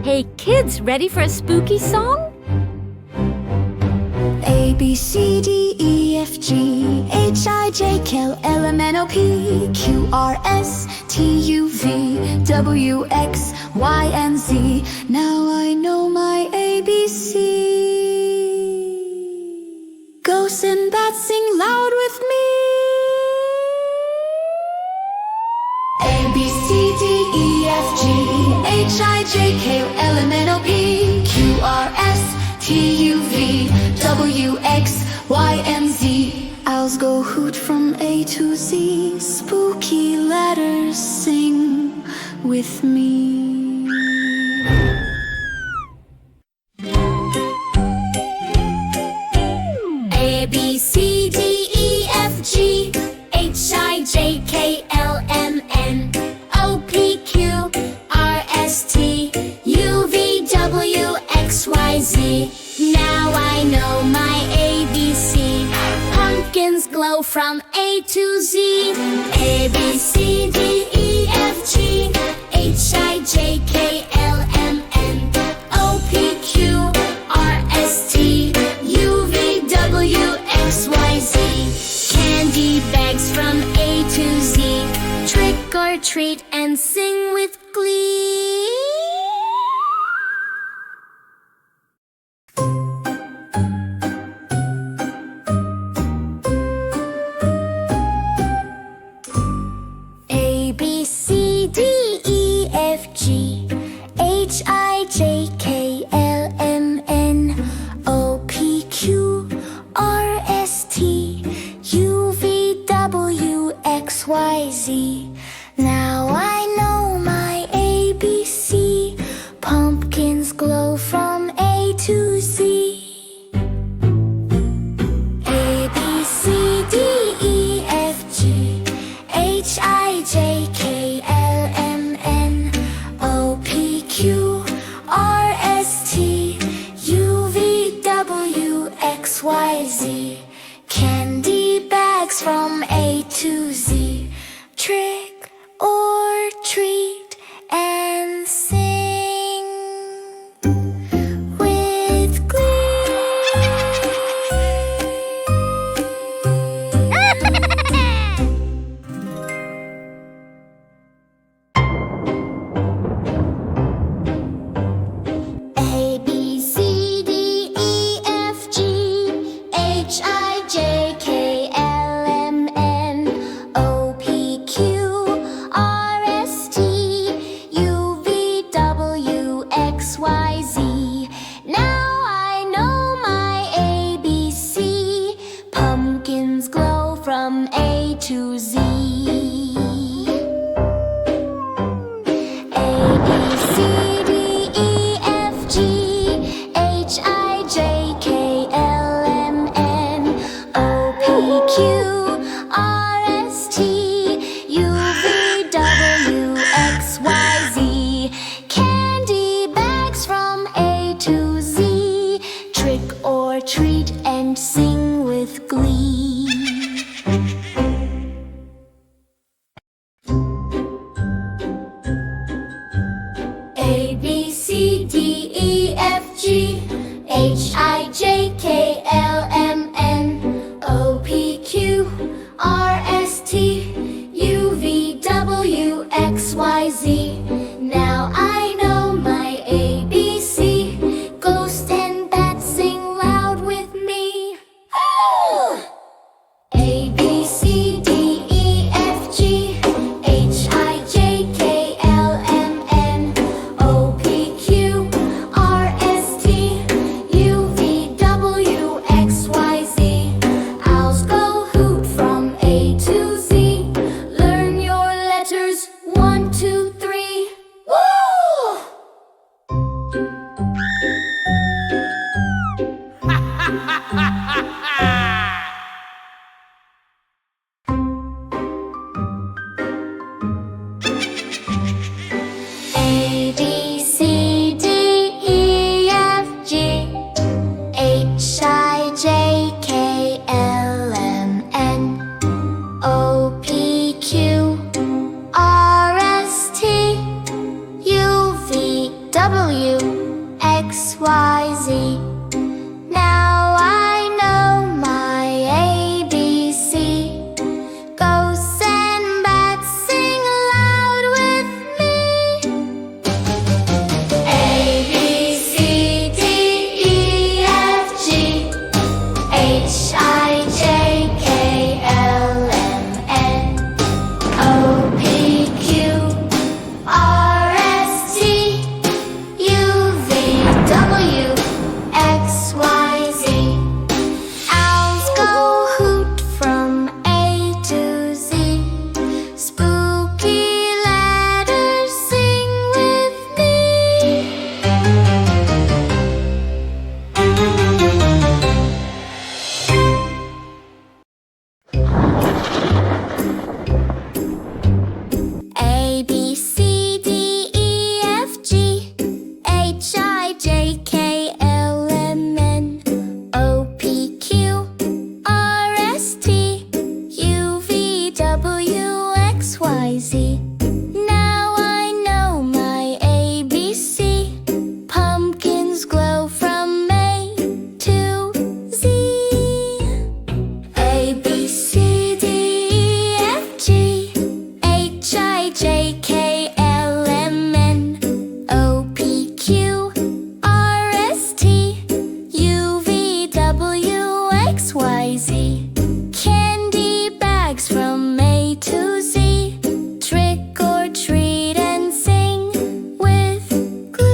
Hey kids, ready for a spooky song? A, B, C, D, E, F, G, H, I, J, K, L, M, N, O, P, Q, R, S, T, U, V, W, X, Y, and Z. Now I know my ABC. Ghosts and bats sing loud with me. A, B, C, D, E, F, G, H, I, J, K, L, M, N, O, P, Q, R, S, T, U, V, W, X, Y, and Z. Owls go hoot from A to Z. Spooky letters sing with me. A, B, C, D, E, F, G, H, I, J, K, L, M, N, O, P, Q, R, S, T, U, V, W, X, Y, Z. Now I know my ABC. Pumpkins glow from A to Z. A, B, C, D, E, F, G, H, I, J, K, L, M, N, O, P, Q, R, S, T, U, V, W, X, Y, Z. Candy bags from A to Z. Trick or treat and sing with glee. A, B, C, D, E, F, G, H, I, J, K, L, M, N, O, P, Q, R, S, T, U, V, W, X, Y, Z. Now I know my ABC. Pumpkins glow from A to Z. A, B, C, D, E, F, G, H, I, J, K, L, M, N, O, P, Q, R, S, T, U, V, W, X, Y, Z. Candy bags from A to Z. Trick or treat and sing with glee. A, B, C, D, E, F, G, H, I, J, K, L, M, N, O, P, Q, R, S, T, U, V, W, X, Y, Z. Now I know my ABC. Pumpkins glow from A to Z. A, B, C, D, E, F, G, H, I, J, K, L, M, N, O, P, Q, R, S, T, U, V, W, X, Y, Z. Candy bags from A to Z. Trick or treat and sing with glee. A, B, C, D, E, F, G, H, I, J, K, L, M, N, O, P, Q, R, S, T, U, V, W, X, Y, Z. Now I know my ABC. Ghosts and bats sing loud with me. A, B, C, D, E, F, G, H, I, J, K, L, M, N, O, P, Q, R, S, T, U, V, W, X, Y, Z. Owls go hoot from A to Z. Learn your letters, 1, 2, 3. Woo! A, B, C, D, E, F, G, H, I, J, K, L, M, N, O, P, Q, R, S, T, U, V, W, X, Y, Z. Now I know my ABC. Go send bats, sing loud with me. A, B, C, D, E, F, G, H, I, J, K, L, M, N, O, P, Q, R, S, T, U, V, W, X, Y, Z. Owls go hoot from A to Z. Spooky letters, sing with me. A, B, C, D, E, F, G, H, I, J, K, L, M, N, O, P, Q, R, S, T, U, V, W, X, Y, Z. Now I know my ABC. Pumpkins glow from A to Z. A, B, C, D, E, F, G, H, I, J, K, L, M, N, O, P, Q, R, S, T, U, V, W, X, Y, Z. Candy bags from A to Z. Trick or treat and sing with glee.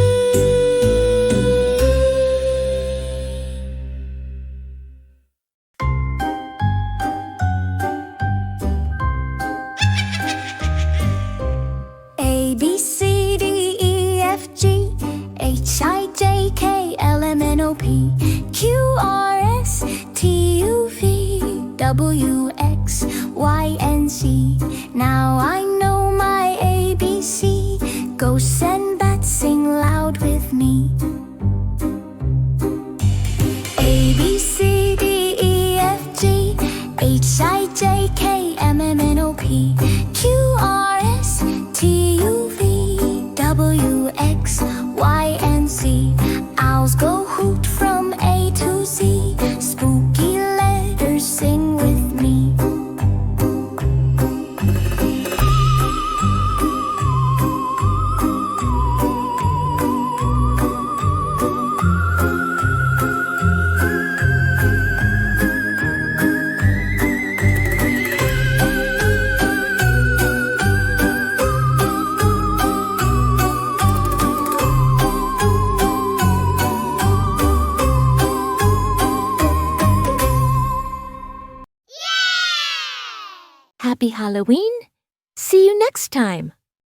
A, B, C, D, E, F, G, H, I, J, K, L, M, N, O, P, Q, R, S, T, U, V, W, X, Y, and Z. Now I know my ABC. Go send bats, sing loud with me. A, B, C, D, E, F, G, H, I, J, K, M, N, O, P, Q, R, S, T, U, V, W, X, Y, and Z. Owls go hoot from A to Z. Spooky letters, sing with me. Happy Halloween! See you next time!